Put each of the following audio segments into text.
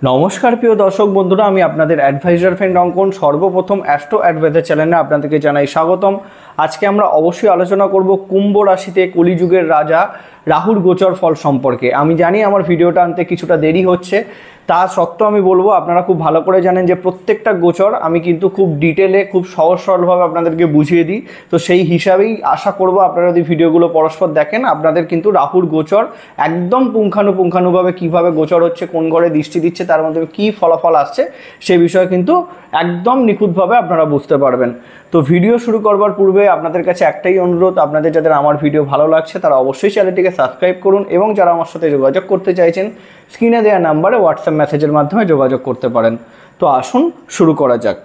নমস্কার প্রিয় দর্শক বন্ধুরা, আমি আপনাদের অ্যাডভাইজার ফ্রেন্ড অঙ্কন। সর্বপ্রথম অ্যাস্ট্রো অ্যাডভাইজার চ্যানেলে আপনাদেরকে জানাই স্বাগতম। আজকে আমরা অবশ্যই আলোচনা করব কুম্ভ রাশিতে কলিযুগের রাজা রাহুর গোচর ফল সম্পর্কে। আমি জানি আমার ভিডিওটা আনতে কিছুটা দেরি হচ্ছে, তা সত্ত্বেও আমি বলবো আপনারা খুব ভালো করে জানেন যে প্রত্যেকটা গোচর আমি কিন্তু খুব ডিটেলে খুব সহজ সরলভাবে আপনাদেরকে বুঝিয়ে দিই। তো সেই হিসাবেই আশা করব আপনারা যদি ভিডিওগুলো পরস্পর দেখেন আপনাদের কিন্তু রাহুর গোচর একদম পুঙ্খানুপুঙ্খানুভাবে কীভাবে গোচর হচ্ছে, কোন ঘরে দৃষ্টি দিচ্ছে, তার মধ্যে কী ফলাফল আসছে সেই বিষয়ে কিন্তু একদম নিখুঁতভাবে আপনারা বুঝতে পারবেন। তো ভিডিও শুরু করবার পূর্বে আপনাদের কাছে একটাই অনুরোধ, আপনাদের যাদের আমার ভিডিও ভালো লাগছে তারা অবশ্যই চ্যানেলটিকে সাবস্ক্রাইব করুন এবং যারা আমার সাথে যোগাযোগ করতে চাইছেন স্ক্রিনে দেওয়া নাম্বারে হোয়াটসঅ্যাপ মেসেজের মাধ্যমে যোগাযোগ করতে পারেন। তো আসুন শুরু করা যাক।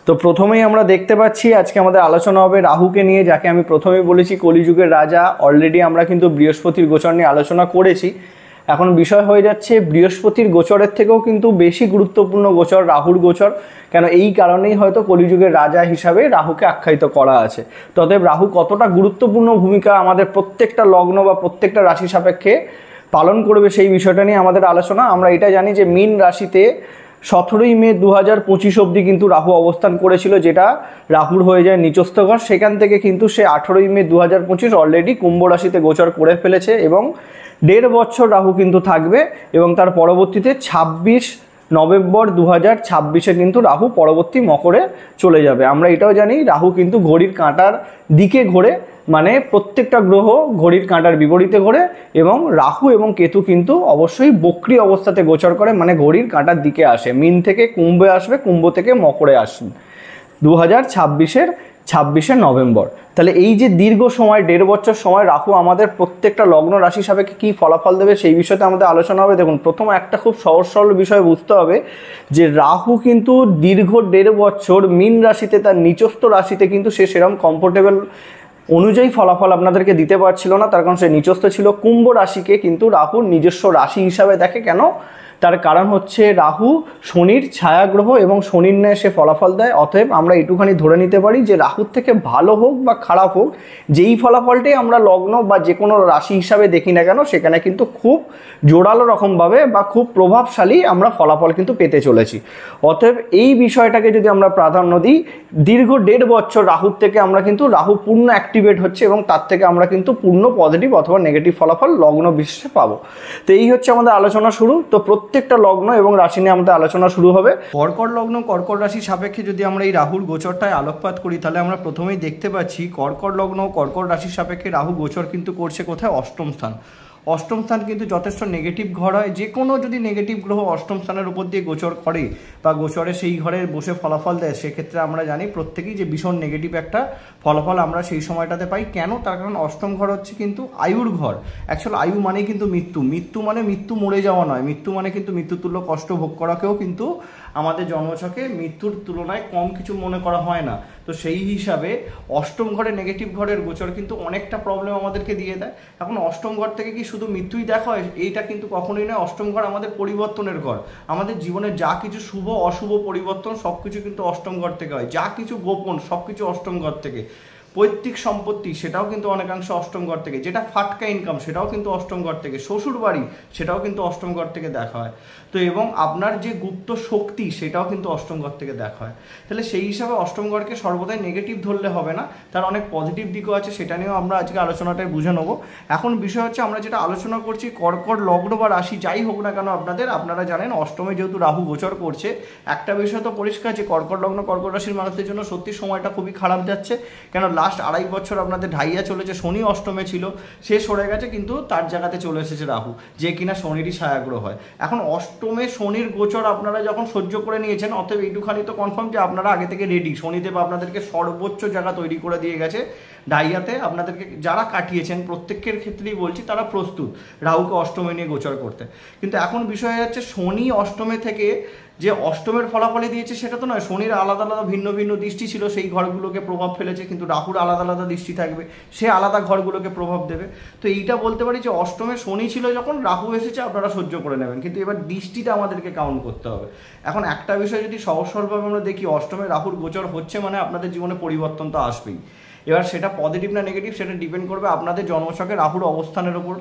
তো প্রথমেই আমরা দেখতে পাচ্ছি আজকে আমাদের আলোচনা হবে রাহুকে নিয়ে, যাকে আমি প্রথমেই বলেছি কলিযুগের রাজা। অলরেডি আমরা কিন্তু বৃহস্পতির গোচর নিয়ে আলোচনা করেছি। এখন বিষয় হয়ে যাচ্ছে বৃহস্পতির গোচরের থেকেও কিন্তু বেশি গুরুত্বপূর্ণ গোচর রাহুর গোচর। কেন, এই কারণেই হয়তো কলিযুগের রাজা হিসাবে রাহুকে আখ্যায়িত করা আছে। ততএব রাহু কতটা গুরুত্বপূর্ণ ভূমিকা আমাদের প্রত্যেকটা লগ্ন বা প্রত্যেকটা রাশি সাপেক্ষে পালন করবে সেই বিষয়টা নিয়ে আমাদের আলোচনা। আমরা এটা জানি যে মীন রাশিতে 17ই মে 2025 অবধি কিন্তু রাহু অবস্থান করেছিল, যেটা রাহুর হয়ে যায় নিচস্থ ঘর। সেখান থেকে কিন্তু সে 18ই মে 2025 অলরেডি কুম্ভ রাশিতে গোচর করে ফেলেছে এবং 1.5 বছর রাহু কিন্তু থাকবে এবং তার পরবর্তীতে 26 নভেম্বর 2026 কিন্তু রাহু পরবর্তী মকরে চলে যাবে। আমরা এটাও জানি রাহু কিন্তু ঘড়ির কাঁটার দিকে ঘোরে, মানে প্রত্যেকটা গ্রহ ঘড়ির কাঁটার বিপরীতে ঘোরে এবং রাহু এবং কেতু কিন্তু অবশ্যই বক্রী অবস্থাতে গোচর করে, মানে ঘড়ির কাঁটার দিকে আসে। মিন থেকে কুম্ভে আসবে, কুম্ভ থেকে মকরে আসবে 2026-এর নভেম্বর। তাহলে এই যে দীর্ঘ সময় 1.5 বছর সময় রাহু আমাদের প্রত্যেকটা লগ্ন রাশি সাপেক্ষে কী ফলাফল দেবে সেই বিষয়তে আমাদের আলোচনা হবে। দেখুন, প্রথম একটা খুব সহজ সরল বিষয় বুঝতে হবে যে রাহু কিন্তু দীর্ঘ 1.5 বছর মীন রাশিতে তার নিচস্থ রাশিতে কিন্তু সে সেরকম কমফোর্টেবল অনুযায়ী ফলাফল আপনাদেরকে দিতে পারছিল না, তার কারণ সে নিচস্থ ছিল। কুম্ভ রাশিকে কিন্তু রাহুর নিজস্ব রাশি হিসাবে দেখে। কেন? তার কারণ হচ্ছে রাহু শনির ছায়াগ্রহ এবং শনির ন্যায় সে ফলাফল দেয়। অতএব আমরা একটুখানি ধরে নিতে পারি যে রাহুর থেকে ভালো হোক বা খারাপ হোক, যেই ফলাফলটাই আমরা লগ্ন বা যে কোনো রাশি হিসাবে দেখি না কেন, সেখানে কিন্তু খুব জোরালো রকমভাবে বা খুব প্রভাবশালী আমরা ফলাফল কিন্তু পেতে চলেছি। অতএব এই বিষয়টাকে যদি আমরা প্রাধান্য দিই, দীর্ঘ 1.5 বছর রাহুর থেকে আমরা কিন্তু রাহু পূর্ণ অ্যাক্টিভেট হচ্ছে এবং তার থেকে আমরা কিন্তু পূর্ণ পজিটিভ অথবা নেগেটিভ ফলাফল লগ্ন বিশেষে পাবো। তো এই হচ্ছে আমাদের আলোচনা শুরু। তো প্রত্যেকটা লগ্ন এবং রাশি নিয়ে আমাদের আলোচনা শুরু হবে। কর্কট লগ্ন কর্কট রাশির সাপেক্ষে যদি আমরা এই রাহুর গোচরটায় আলোকপাত করি, তাহলে আমরা প্রথমেই দেখতে পাচ্ছি কর্কট লগ্ন কর্কট রাশির সাপেক্ষে রাহু গোচর কিন্তু করছে কোথায়? অষ্টম স্থান। অষ্টম স্থান কিন্তু যথেষ্ট নেগেটিভ ঘর হয়। যে কোনো যদি নেগেটিভ গ্রহ অষ্টম স্থানের উপর দিয়ে গোচর করে বা গোচরে সেই ঘরে বসে ফলাফল দেয়, সেক্ষেত্রে আমরা জানি প্রত্যেকেই যে ভীষণ নেগেটিভ একটা ফলাফল আমরা সেই সময়টাতে পাই। কেন? তার কারণ অষ্টম ঘর হচ্ছে কিন্তু আয়ুর ঘর। অ্যাকচুয়াল আয়ু মানে কিন্তু মৃত্যু। মৃত্যু মানে মৃত্যু মরে যাওয়া নয়, মৃত্যু মানে কিন্তু মৃত্যুতুল্য কষ্ট ভোগ করাকেও কিন্তু আমাদের জন্মছকে মৃত্যুর তুলনায় কম কিছু মনে করা হয় না। তো সেই হিসাবে অষ্টম ঘরে নেগেটিভ ঘরের গোচর কিন্তু অনেকটা প্রবলেম আমাদেরকে দিয়ে দেয়। এখন অষ্টম ঘর থেকে কি শুধু মৃত্যুই দেখা হয়? এইটা কিন্তু কখনোই নয়। অষ্টম ঘর আমাদের পরিবর্তনের ঘর। আমাদের জীবনের যা কিছু শুভ অশুভ পরিবর্তন সব কিছু কিন্তু অষ্টম ঘর থেকে হয়। যা কিছু গোপন সব কিছু অষ্টম ঘর থেকে। পৈতৃক সম্পত্তি সেটাও কিন্তু অনেকাংশ অষ্টম ঘর থেকে। যেটা ফাটকা ইনকাম সেটাও কিন্তু অষ্টম ঘর থেকে। শ্বশুর বাড়ি সেটাও কিন্তু অষ্টম ঘর থেকে দেখা হয়। তো এবং আপনার যে গুপ্ত শক্তি সেটাও কিন্তু অষ্টম ঘর থেকে দেখা হয়। তাহলে সেই হিসাবে অষ্টম ঘরকে সর্বদাই নেগেটিভ ধরলে হবে না, তার অনেক পজিটিভ দিকও আছে, সেটা নিয়েও আমরা আজকে আলোচনাটায় বুঝে নেবো। এখন বিষয় হচ্ছে আমরা যেটা আলোচনা করছি কর্কট লগ্ন বা রাশি যাই হোক না কেন আপনারা জানেন অষ্টমে যেহেতু রাহু গোচর করছে, একটা বিষয় তো পরিষ্কার যে কর্কট লগ্ন কর্কট রাশির মানুষদের জন্য সত্যি সময়টা খুবই খারাপ যাচ্ছে। কেন? লাস্ট 2.5 বছর আপনাদের ঢাইয়া চলেছে। শনি অষ্টমে ছিল, সে সরে গেছে, কিন্তু তার জায়গাতে চলে এসেছে রাহু, যে কিনা শনিরই ছায়াগ্রহ হয়। এখন অষ্টমে শনির গোচর আপনারা যখন সহ্য করে নিয়েছেন, অতএব এইটুখানি তো কনফার্ম যে আপনারা আগে থেকে রেডি। শনিদেব আপনাদেরকে সর্বোচ্চ জায়গা তৈরি করে দিয়ে গেছে ডাইয়াতে। আপনাদেরকে যারা কাটিয়েছেন প্রত্যেকের ক্ষেত্রেই বলছি তারা প্রস্তুত রাহুকে অষ্টমে নিয়ে গোচর করতে। কিন্তু এখন বিষয় হচ্ছে শনি অষ্টমে থেকে যে অষ্টমের ফলাফলে দিয়েছে সেটা তো নয়। শনির আলাদা আলাদা ভিন্ন ভিন্ন দৃষ্টি ছিল, সেই ঘরগুলোকে প্রভাব ফেলেছে, কিন্তু রাহুর আলাদা আলাদা দৃষ্টি থাকবে, সে আলাদা ঘরগুলোকে প্রভাব দেবে। তো এইটা বলতে পারি যে অষ্টমে শনি ছিল যখন রাহু এসেছে আপনারা সহ্য করে নেবেন, কিন্তু এবার দৃষ্টিটা আমাদেরকে কাউন্ট করতে হবে। এখন একটা বিষয় যদি সহজ সরলভাবে আমরা দেখি, অষ্টমে রাহুর গোচর হচ্ছে মানে আপনাদের জীবনে পরিবর্তন তো আসবেই। এবার সেটা পজিটিভ না নেগেটিভ সেটা ডিপেন্ড করবে আপনাদের জন্মছকে রাহুর অবস্থানের ওপর।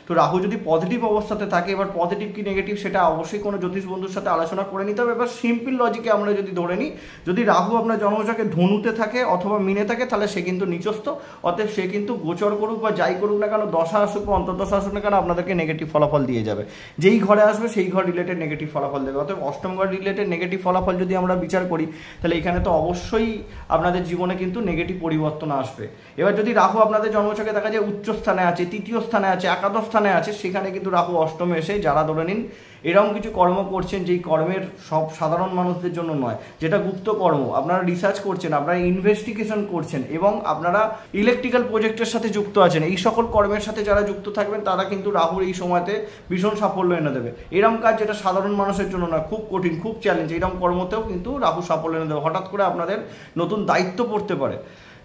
তো রাহু যদি পজিটিভ অবস্থাতে থাকে, এবার পজিটিভ কি নেগেটিভ সেটা অবশ্যই কোনো জ্যোতিষ বন্ধুর সাথে আলোচনা করে নিতে হবে। এবার সিম্পল লজিকে আমরা যদি ধরে নিই, যদি রাহু আপনার জন্মছকে ধনুতে থাকে অথবা মিনে থাকে, তাহলে সে কিন্তু নিচস্থ, অতএব সে কিন্তু গোচর করুক বা যাই করুক না কেন, দশা আসুক বা অন্তর্দশা আসুক না কেন, আপনাদেরকে নেগেটিভ ফলাফল দিয়ে যাবে। যেই ঘরে আসবে সেই ঘর রিলেটেড নেগেটিভ ফলাফল দেবে। অতএব অষ্টম ঘর রিলেটেড নেগেটিভ ফলাফল যদি আমরা বিচার করি, তাহলে এখানে তো অবশ্যই আপনাদের জীবনে কিন্তু নেগেটিভ পরিবর্তন আসবে। এবার যদি রাহু আপনাদের জন্মছকে দেখা যায় উচ্চ স্থানে আছে, তৃতীয় স্থানে আছে, একাদশ স্থানে আছে, সেখানে কিন্তু রাহু অষ্টমে এসে যারা ধরে নিন এরকম কিছু কর্ম করছেন যেই কর্মের সব সাধারণ মানুষদের জন্য নয়, যেটা গুপ্ত কর্ম, আপনারা রিসার্চ করছেন, আপনারা ইনভেস্টিগেশন করছেন এবং আপনারা ইলেকট্রিক্যাল প্রজেক্টের সাথে যুক্ত আছেন, এই সকল কর্মের সাথে যারা যুক্ত থাকবেন তারা কিন্তু রাহুর এই সময়তে ভীষণ সাফল্য এনে দেবে। এরকম কাজ যেটা সাধারণ মানুষের জন্য নয়, খুব কঠিন, খুব চ্যালেঞ্জ, এরকম কর্মতেও কিন্তু রাহু সাফল্য এনে দেবে। হঠাৎ করে আপনাদের নতুন দায়িত্ব পড়তে পারে,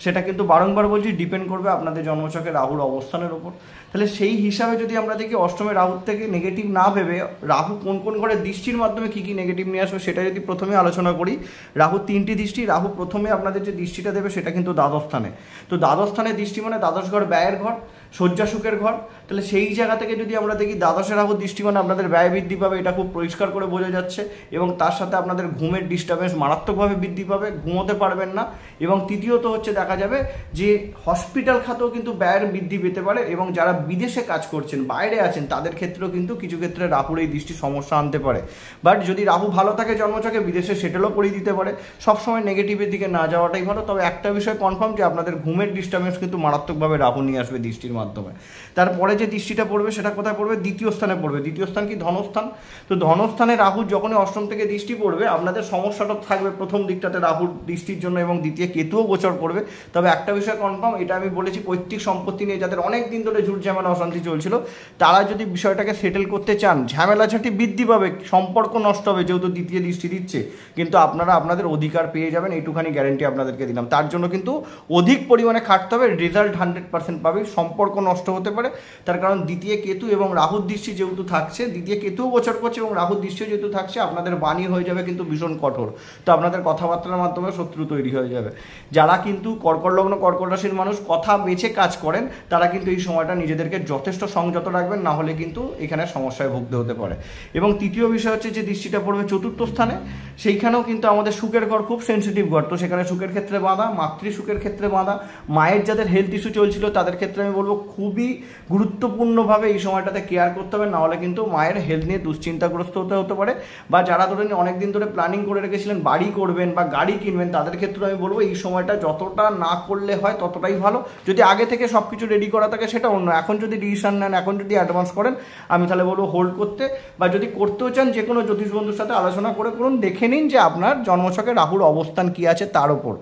সেটা কিন্তু বারংবার বলছি ডিপেন্ড করবে আপনাদের জন্মছকে রাহুর অবস্থানের ওপর। তাহলে সেই হিসাবে যদি আমরা দেখি অষ্টমে রাহুর থেকে নেগেটিভ না ভেবে রাহু কোন কোন ঘরে দৃষ্টির মাধ্যমে কী কী নেগেটিভ নিয়ে আসবে সেটা যদি প্রথমে আলোচনা করি। রাহু 3টি দৃষ্টি, রাহু প্রথমে আপনাদের যে দৃষ্টিটা দেবে সেটা কিন্তু দ্বাদশ স্থানে। তো দ্বাদশ স্থানে দৃষ্টি মানে দ্বাদশ ঘর ব্যয়ের ঘর, শয্যা সুখের ঘর। তাহলে সেই জায়গা থেকে যদি আমরা দেখি দ্বাদশে রাহু দৃষ্টি মানে আপনাদের ব্যয় বৃদ্ধি পাবে, এটা খুব পরিষ্কার করে বোঝা যাচ্ছে। এবং তার সাথে আপনাদের ঘুমের ডিস্টার্বেন্স মারাত্মকভাবে বৃদ্ধি পাবে, ঘুমোতে পারবেন না। এবং তৃতীয়ত হচ্ছে দেখা যাবে যে হসপিটাল খাতেও কিন্তু ব্যয়ের বৃদ্ধি পেতে পারে, এবং যারা বিদেশে কাজ করছেন, বাইরে আছেন, তাদের ক্ষেত্রেও কিন্তু কিছু ক্ষেত্রে রাহুর এই দৃষ্টি সমস্যা আনতে পারে। বাট যদি রাহু ভালো থাকে জন্মছকে, বিদেশে সেটেলও করে দিতে পারে। সবসময় নেগেটিভের দিকে না যাওয়াটাই ভালো। তবে একটা বিষয় কনফার্ম যে আপনাদের ঘুমের ডিস্টার্বেন্স কিন্তু মারাত্মকভাবে রাহু নিয়ে আসবে দৃষ্টির মাধ্যমে। তারপরে যে দৃষ্টিটা পড়বে সেটা কোথায় পড়বে? দ্বিতীয় স্থানে পড়বে। দ্বিতীয় স্থান কি? ধনস্থান। তো ধনস্থানে রাহু যখনই অষ্টম থেকে দৃষ্টি পড়বে, আপনাদের সমস্যাটা থাকবে প্রথম দিকটাতে রাহুর দৃষ্টির জন্য, এবং দ্বিতীয় কেতুও গোচর করবে। তবে একটা বিষয় কনফার্ম, এটা আমি বলেছি, পৈতৃক সম্পত্তি নিয়ে যাদের অনেক দিন ধরে ঝুট ঝামেলা অশান্তি চলছিল, তারা যদি বিষয়টাকে সেটেল করতে চান, ঝামেলাঝাটি বৃদ্ধি পাবে, সম্পর্ক নষ্ট হবে, যেহেতু দ্বিতীয় দৃষ্টি দিচ্ছে, কিন্তু আপনারা আপনাদের অধিকার পেয়ে যাবেন, এইটুখানি গ্যারেন্টি আপনাদেরকে দিলাম। তার জন্য কিন্তু অধিক পরিমাণে খাটতে হবে, রেজাল্ট 100% পাবে। সম্পর্ক নষ্ট হতে পারে, তার কারণ দ্বিতীয় কেতু এবং রাহুর দৃষ্টি যেহেতু থাকছে, দ্বিতীয় কেতুও গোচর করছে এবং রাহুর দৃষ্টিও যেহেতু থাকছে, আপনাদের বাণী হয়ে যাবে কিন্তু ভীষণ কঠোর। তো আপনাদের কথাবার্তার মাধ্যমে শত্রু তৈরি হয়ে যাবে। যারা কিন্তু কর্কট লগ্ন, কর্কট রাশির মানুষ কথা বেছে কাজ করেন, তারা কিন্তু এই সময়টা নিজেদেরকে যথেষ্ট সংযত রাখবেন, না হলে কিন্তু এখানে সমস্যায় ভুগতে হতে পারে। এবং তৃতীয় বিষয় হচ্ছে যে দৃষ্টিটা পড়বে চতুর্থ স্থানে, সেইখানেও কিন্তু আমাদের সুখের ঘর খুব সেন্সিটিভ ঘর। তো সেখানে সুখের ক্ষেত্রে বাঁধা, মাতৃ সুখের ক্ষেত্রে বাঁধা, মায়ের যাদের হেলথ ইস্যু চলছিল তাদের ক্ষেত্রে আমি বলবো খুবই গুরুত্বপূর্ণভাবে এই সময়টাতে কেয়ার করতে হবে, নাহলে কিন্তু মায়ের হেলথ নিয়ে দুশ্চিন্তাগ্রস্ত হতে পারে। বা যারা ধরেন অনেকদিন ধরে প্ল্যানিং করে রেখেছিলেন বাড়ি করবেন বা গাড়ি কিনবেন, তাদের ক্ষেত্রে আমি বলবো এই সময়টা যতটা না করলে হয় ততটাই ভালো। যদি আগে থেকে সব কিছু রেডি করা থাকে সেটা অন্য, এখন যদি ডিসিশন নেন, এখন যদি অ্যাডভান্স করেন, আমি তাহলে বলবো হোল্ড করতে। বা যদি করতেও চান, যে কোনো জ্যোতিষ বন্ধুর সাথে আলোচনা করে করুন, দেখে নিন যে আপনার জন্মছকে রাহুর অবস্থান কি আছে তার উপর।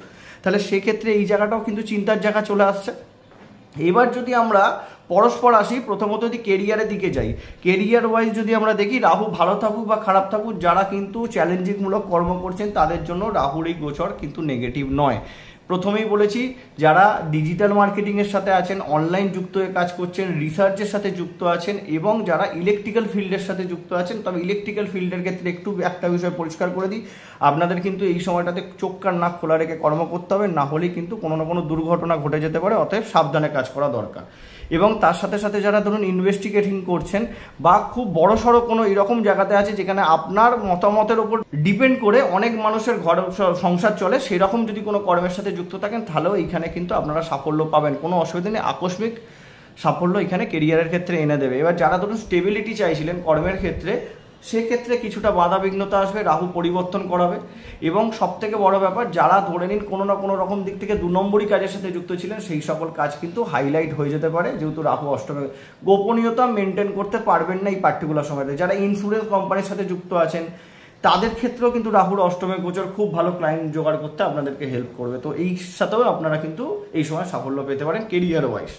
তাহলে সেক্ষেত্রে এই জায়গাটাও কিন্তু চিন্তার জায়গা চলে আসছে। এবার যদি আমরা পরস্পর আসি, প্রথমত যদি কেরিয়ারের দিকে যাই, কেরিয়ার ওয়াইজ যদি আমরা দেখি, রাহু ভালো থাকুক বা খারাপ থাকুক, যারা কিন্তু চ্যালেঞ্জিংমূলক কর্ম করছেন তাদের জন্য রাহুর এই গোচর কিন্তু নেগেটিভ নয়। প্রথমেই বলেছি, যারা ডিজিটাল মার্কেটিংয়ের সাথে আছেন, অনলাইন যুক্ত হয়ে কাজ করছেন, রিসার্চের সাথে যুক্ত আছেন, এবং যারা ইলেকট্রিক্যাল ফিল্ডের সাথে যুক্ত আছেন, তবে ইলেকট্রিক্যাল ফিল্ডের ক্ষেত্রে একটু একটা বিষয় পরিষ্কার করে দিই, আপনাদের কিন্তু এই সময়টাতে চোখ কান নাক খোলা রেখে কর্ম করতে হবে, না হলেই কিন্তু কোনো না কোনো দুর্ঘটনা ঘটে যেতে পারে। অতএব সাবধানে কাজ করা দরকার। এবং তার সাথে সাথে যারা ধরুন ইনভেস্টিগেটিং করছেন বা খুব বড় সড়ো কোনো এরকম জায়গাতে আছে যেখানে আপনার মতামতের ওপর ডিপেন্ড করে অনেক মানুষের ঘর সংসার চলে, সেরকম যদি কোনো কর্মের সাথে যুক্ত থাকেন, তাহলেও এইখানে কিন্তু আপনারা সাফল্য পাবেন, কোনো অসুবিধা নেই। আকস্মিক সাফল্য এখানে কেরিয়ারের ক্ষেত্রে এনে দেবে। এবার যারা ধরুন স্টেবিলিটি চাইছিলেন কর্মের ক্ষেত্রে, সেক্ষেত্রে কিছুটা বাধা বিঘ্নতা আসবে, রাহু পরিবর্তন করাবে। এবং সবথেকে বড় ব্যাপার, যারা ধরে নিন কোনো না কোনো রকম দিক থেকে 2 নম্বরই কাজের সাথে যুক্ত ছিলেন, সেই সকল কাজ কিন্তু হাইলাইট হয়ে যেতে পারে, যেহেতু রাহু অষ্টমে। গোপনীয়তা মেনটেন করতে পারবেন না এই পার্টিকুলার সময়তে। যারা ইন্স্যুরেন্স কোম্পানির সাথে যুক্ত আছেন, তাদের ক্ষেত্রেও কিন্তু রাহুর অষ্টমে গোচর খুব ভালো ক্লায়েন্ট জোগাড় করতে আপনাদেরকে হেল্প করবে। তো এই সাথেও আপনারা কিন্তু এই সময় সাফল্য পেতে পারেন কেরিয়ার ওয়াইজ।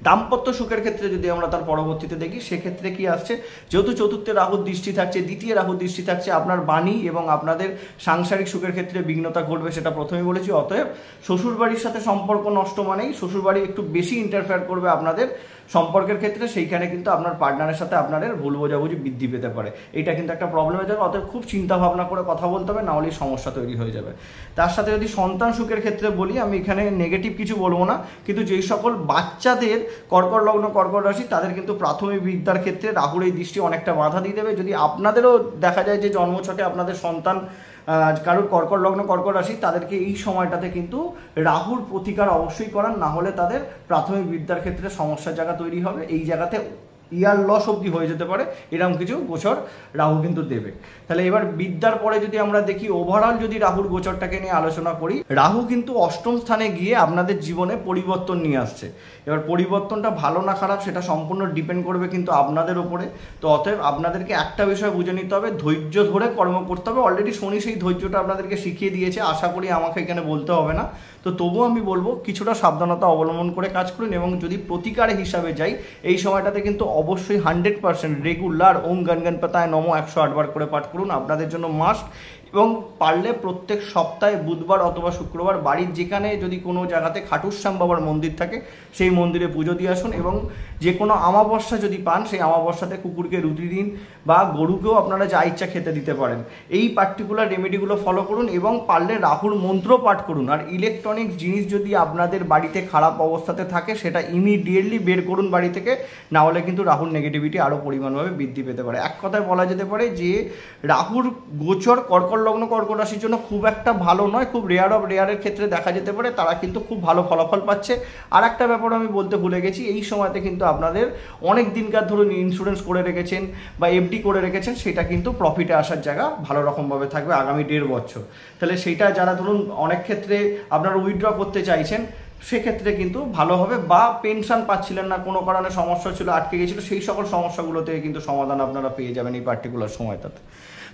দাম্পত্য সুখের ক্ষেত্রে যদি আমরা তার পরবর্তীতে দেখি, সেক্ষেত্রে কি আসছে, যেহেতু চতুর্থে রাহুর দৃষ্টি থাকছে, দ্বিতীয় রাহুর দৃষ্টি থাকছে, আপনার বাণী এবং আপনাদের সাংসারিক সুখের ক্ষেত্রে বিঘ্নতা ঘটবে, সেটা প্রথমেই বলেছি। অতএব শ্বশুরবাড়ির সাথে সম্পর্ক নষ্ট মানেই শ্বশুরবাড়ি একটু বেশি ইন্টারফেয়ার করবে আপনাদের সম্পর্কের ক্ষেত্রে, সেইখানে কিন্তু আপনার পার্টনারের সাথে আপনাদের ভুল বোঝাবুঝি বৃদ্ধি পেতে পারে। এটা কিন্তু একটা প্রবলেম হয়ে যাবে। অতএব খুব চিন্তা ভাবনা করে কথা বলতে হবে, না হলে সমস্যা তৈরি হয়ে যাবে। তার সাথে যদি সন্তান সুখের ক্ষেত্রে বলি, আমি এখানে নেগেটিভ কিছু বলবো না, কিন্তু যেই সকল বাচ্চাদের কর্কট লগ্ন কর্কট রাশি, তাদের কিন্তু প্রাথমিক বিদ্যার ক্ষেত্রে রাহুর এই দৃষ্টি অনেকটা বাধা দিয়ে দেবে। যদি আপনাদেরও দেখা যায় যে জন্মছকে আপনাদের সন্তান কারোর কর্কট লগ্ন কর্কট রাশি, তাদেরকে এই সময়টাতে কিন্তু রাহুর প্রতিকার অবশ্যই করান, না হলে তাদের প্রাথমিক বিদ্যার ক্ষেত্রে সমস্যার জায়গা তৈরি হবে। এই জায়গাতে ইয়ার লস অবধি হয়ে যেতে পারে, এরকম কিছু গোচর রাহু কিন্তু দেবে। তাহলে এবার বিদ্যার পরে যদি আমরা দেখি, ওভারঅল যদি রাহুর গোচরটাকে নিয়ে আলোচনা করি, রাহু কিন্তু অষ্টম স্থানে গিয়ে আপনাদের জীবনে পরিবর্তন নিয়ে আসছে। এবার পরিবর্তনটা ভালো না খারাপ সেটা সম্পূর্ণ ডিপেন্ড করবে কিন্তু আপনাদের ওপরে। তো অতএব আপনাদেরকে একটা বিষয় বুঝে নিতে হবে, ধৈর্য ধরে কর্ম করতে হবে। অলরেডি শনি সেই ধৈর্যটা আপনাদেরকে শিখিয়ে দিয়েছে, আশা করি আমাকে এখানে বলতে হবে না। তো তবুও আমি বলবো কিছুটা সাবধানতা অবলম্বন করে কাজ করুন। এবং যদি প্রতিকারে হিসাবে যাই, এই সময়টাতে কিন্তু অবশ্যই 100% রেগুলার ওম গণ পাতায় নমো 108 বার করে পাঠ করুন, আপনাদের জন্য মাস্ট। এবং পারলে প্রত্যেক সপ্তাহে বুধবার অথবা শুক্রবার বাড়ির যেখানে যদি কোনো জায়গাতে খাটুশ্যাম বাবার মন্দির থাকে, সেই মন্দিরে পুজো দিয়ে আসুন। এবং যে কোনো অমাবস্যা যদি পান, সেই অমাবস্যাতে কুকুরকে রুটি দিন, বা গরুকেও আপনারা যা ইচ্ছা খেতে দিতে পারেন। এই পার্টিকুলার রেমেডিগুলো ফলো করুন এবং পারলে রাহুর মন্ত্র পাঠ করুন। আর ইলেকট্রনিক জিনিস যদি আপনাদের বাড়িতে খারাপ অবস্থাতে থাকে, সেটা ইমিডিয়েটলি বের করুন বাড়ি থেকে, না হলে কিন্তু রাহুর নেগেটিভিটি আরও পরিমাণভাবে বৃদ্ধি পেতে পারে। এক কথায় বলা যেতে পারে যে রাহুর গোচর কর্কট লগ্ন কর্কট রাশির জন্য খুব একটা ভালো নয়, খুব রেয়ার অফ রেয়ারের ক্ষেত্রে দেখা যেতে পারে, তারা কিন্তু খুব ভালো ফলাফল পাচ্ছে। আর একটা ব্যাপার আমি বলতে ভুলে গেছি, এই সময়তে কিন্তু আপনাদের অনেক দিনকার ধরুন ইন্স্যুরেন্স করে রেখেছেন বা এফডি করে রেখেছেন, সেটা কিন্তু প্রফিটে আসার জায়গা ভালো রকমভাবে থাকবে আগামী 1.5 বছর। তাহলে সেইটা যারা ধরুন অনেক ক্ষেত্রে আপনারা উইথড্র করতে চাইছেন, সেক্ষেত্রে কিন্তু ভালো হবে। বা পেনশন পাচ্ছিলেন না, কোনো কারণে সমস্যা ছিল, আটকে গেছিল, সেই সকল সমস্যাগুলো থেকে কিন্তু সমাধান আপনারা পেয়ে যাবেন এই পার্টিকুলার সময়টাতে।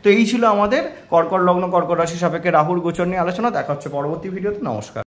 তো এই ছিল আমাদের কর্কট লগ্ন কর্কট রাশি সাপেক্ষে রাহুর গোচর নিয়ে আলোচনা। দেখা হচ্ছে পরবর্তী ভিডিওতে। নমস্কার।